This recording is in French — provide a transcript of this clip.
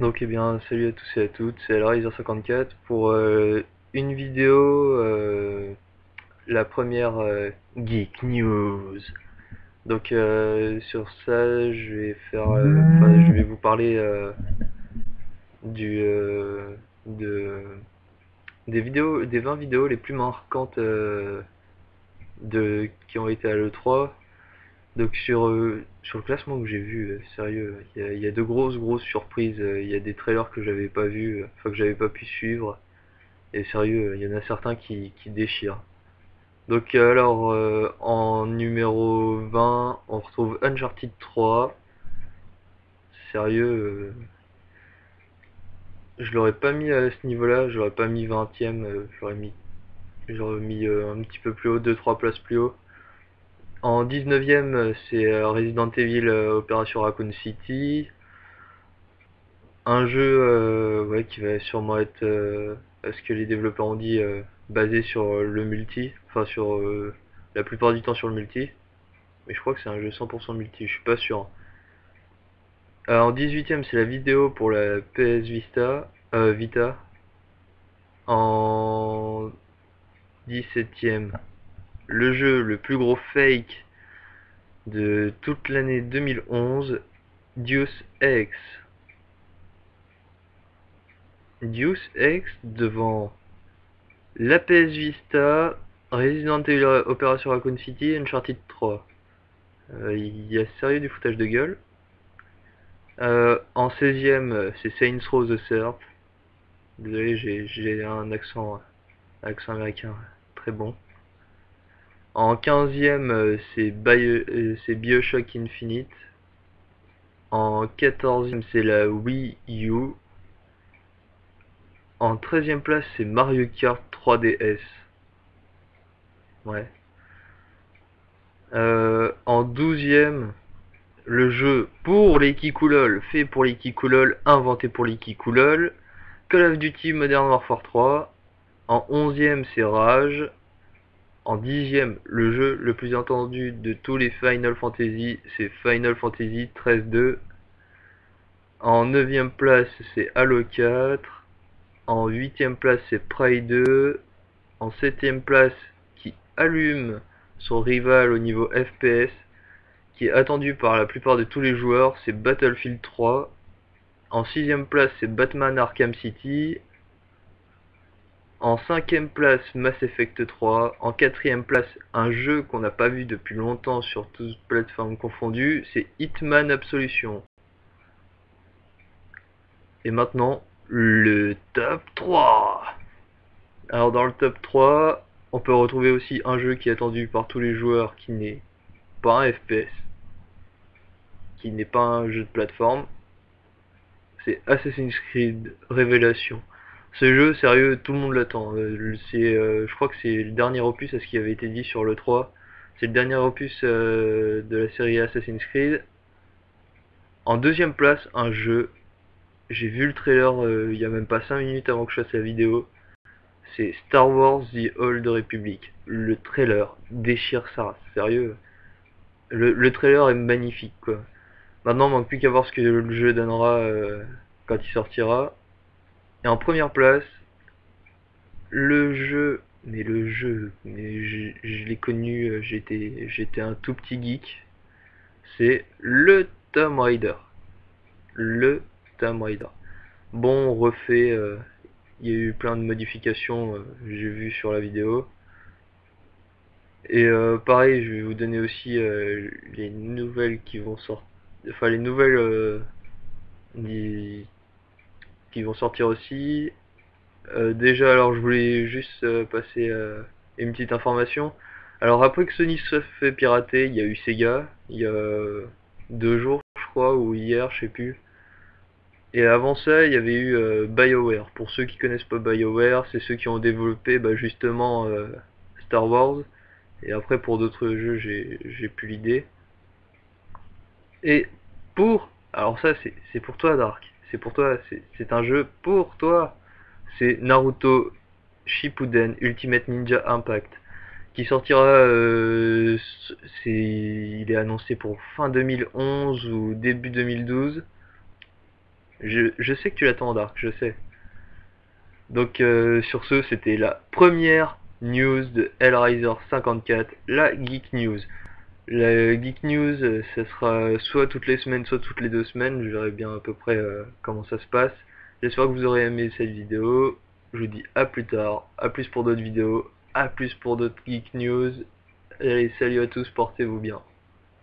Donc salut à tous et à toutes, c'est Alriser54 pour une vidéo, la première Geek News. Donc sur ça, je vais je vais vous parler du de des 20 vidéos les plus marquantes qui ont été à l'E3. Donc sur le classement que j'ai vu, sérieux, il y a de grosses surprises. Il y a des trailers que j'avais pas vu, enfin que j'avais pas pu suivre. Et sérieux, il y en a certains qui déchirent. Donc en numéro 20, on retrouve Uncharted 3. Sérieux, je l'aurais pas mis à ce niveau-là, j'aurais pas mis 20ème, j'aurais mis un petit peu plus haut, 2-3 places plus haut. En 19ème, c'est Resident Evil Operation Raccoon City. Un jeu ouais, qui va sûrement être, à ce que les développeurs ont dit, basé sur le multi, enfin sur la plupart du temps sur le multi. Mais je crois que c'est un jeu 100% multi, je suis pas sûr. En 18ème, c'est la vidéo pour la PS Vita. En 17ème, le jeu le plus gros fake de toute l'année 2011, Deus Ex. Deus Ex devant la PS Vita, Resident Evil Operation Raccoon City, Uncharted 3. Il y a sérieux du foutage de gueule. En 16ème, c'est Saints Row The Third. Désolé, j'ai un accent américain très bon. En 15ème, c'est Bioshock Infinite. En 14ème, c'est la Wii U. En 13ème place, c'est Mario Kart 3DS. Ouais. En 12ème, le jeu pour les Kikoulol, fait pour les Kikoulol, inventé pour les Kikoulol, Call of Duty Modern Warfare 3. En 11ème, c'est Rage. En 10ème, le jeu le plus attendu de tous les Final Fantasy, c'est Final Fantasy 13-2. En 9ème place, c'est Halo 4. En 8ème place, c'est Prey 2. En 7ème place, qui allume son rival au niveau FPS, qui est attendu par la plupart de tous les joueurs, c'est Battlefield 3. En 6ème place, c'est Batman Arkham City. En 5ème place, Mass Effect 3. En 4ème place, un jeu qu'on n'a pas vu depuis longtemps sur toutes plateformes confondues, c'est Hitman Absolution. Et maintenant, le top 3. Alors dans le top 3, on peut retrouver aussi un jeu qui est attendu par tous les joueurs qui n'est pas un FPS, qui n'est pas un jeu de plateforme, c'est Assassin's Creed Révélation. Ce jeu, sérieux, tout le monde l'attend. Je crois que c'est le dernier opus à ce qui avait été dit sur le 3. C'est le dernier opus de la série Assassin's Creed. En deuxième place, un jeu. J'ai vu le trailer il y a même pas 5 minutes avant que je fasse la vidéo. C'est Star Wars The Old Republic. Le trailer déchire ça, sérieux. Le trailer est magnifique, quoi. Maintenant, il manque plus qu'à voir ce que le jeu donnera quand il sortira. Et en première place, je l'ai connu, j'étais un tout petit geek. C'est le Tomb Raider. Le Tomb Raider. Bon, refait, il y a eu plein de modifications, j'ai vu sur la vidéo. Et pareil, je vais vous donner aussi les nouvelles qui vont sortir. Enfin, les nouvelles qui vont sortir aussi. Déjà, alors je voulais juste passer une petite information. Alors après que Sony se fait pirater, il y a eu Sega, il y a 2 jours je crois, ou hier, je sais plus. Et avant ça, il y avait eu BioWare. Pour ceux qui connaissent pas BioWare, c'est ceux qui ont développé justement Star Wars. Et après pour d'autres jeux, j'ai plus l'idée. Et alors ça c'est pour toi Dark, c'est pour toi, c'est un jeu pour toi. C'est Naruto Shippuden Ultimate Ninja Impact qui sortira, il est annoncé pour fin 2011 ou début 2012. Je sais que tu l'attends, Dark, je sais. Donc sur ce, c'était la première news de Hellraiser 54, la Geek News. La Geek News, ça sera soit toutes les semaines, soit toutes les 2 semaines. Je verrai bien à peu près comment ça se passe. J'espère que vous aurez aimé cette vidéo. Je vous dis à plus tard, à plus pour d'autres vidéos, à plus pour d'autres Geek News. Allez, salut à tous, portez-vous bien.